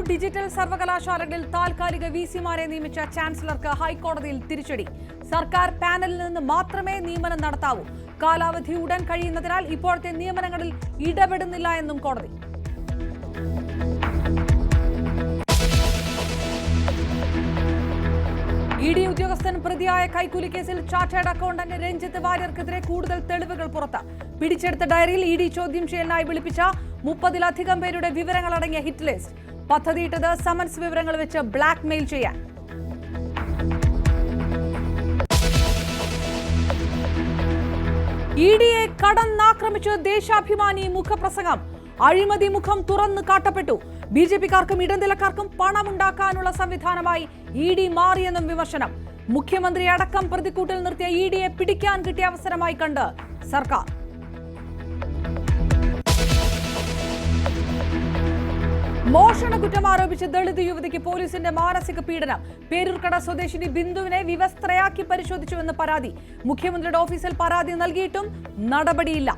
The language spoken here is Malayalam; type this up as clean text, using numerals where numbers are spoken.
ഡിജിറ്റൽ സർവകലാശാലകളിൽ താൽക്കാലിക വിസിമാരെ നിയമിച്ച ചാൻസലർക്ക് ഹൈക്കോടതിയിൽ തിരിച്ചടി. സർക്കാർ പാനലിൽ നിന്ന് മാത്രമേ നിയമനം നടത്താവൂ. കാലാവധി ഉടൻ കഴിയുന്നതിനാൽ ഇപ്പോഴത്തെ നിയമനങ്ങളിൽ ഇടപെടുന്നില്ല എന്നും കോടതി. ഇഡി ഉദ്യോഗസ്ഥൻ പ്രതിയായ കൈക്കൂലി കേസിൽ ചാർട്ടേഡ് അക്കൗണ്ടന്റ് രഞ്ജിത്ത് വാര്യർക്കെതിരെ കൂടുതൽ തെളിവുകൾ പുറത്ത്. പിടിച്ചെടുത്ത ഡയറിയിൽ ഇഡി ചോദ്യം ചെയ്യലിനായി വിളിപ്പിച്ച 30-ലധികം പേരുടെ വിവരങ്ങളടങ്ങിയ ഹിറ്റ് ലിസ്റ്റ്. പദ്ധതിയിട്ടത് സമൻസ് വിവരങ്ങൾ വെച്ച് ബ്ലാക്ക് മെയിൽ ചെയ്യാൻ. ഇഡിയെ കടന്നാക്രമിച്ച് ദേശാഭിമാനി മുഖപ്രസംഗം. അഴിമതി മുഖം തുറന്നു കാട്ടപ്പെട്ടു. ബിജെപിക്കാർക്കും ഇടനിലക്കാർക്കും പണമുണ്ടാക്കാനുള്ള സംവിധാനമായി ഇഡി മാറിയെന്നും വിമർശനം. മുഖ്യമന്ത്രി അടക്കം പ്രതിക്കൂട്ടിൽ നിർത്തിയ ഇഡിയെ പിടിക്കാൻ കിട്ടിയ അവസരമായി കണ്ട് സർക്കാർ. മോഷണ കുറ്റം ആരോപിച്ച് ദളിത് യുവതിക്ക് പോലീസിന്റെ മാനസിക പീഡനം. പേരൂർക്കട സ്വദേശിനി ബിന്ദുവിനെ വിവസ്ത്രയാക്കി പരിശോധിച്ചുവെന്ന് പരാതി. മുഖ്യമന്ത്രിയുടെ ഓഫീസിൽ പരാതി നൽകിയിട്ടും നടപടിയില്ല.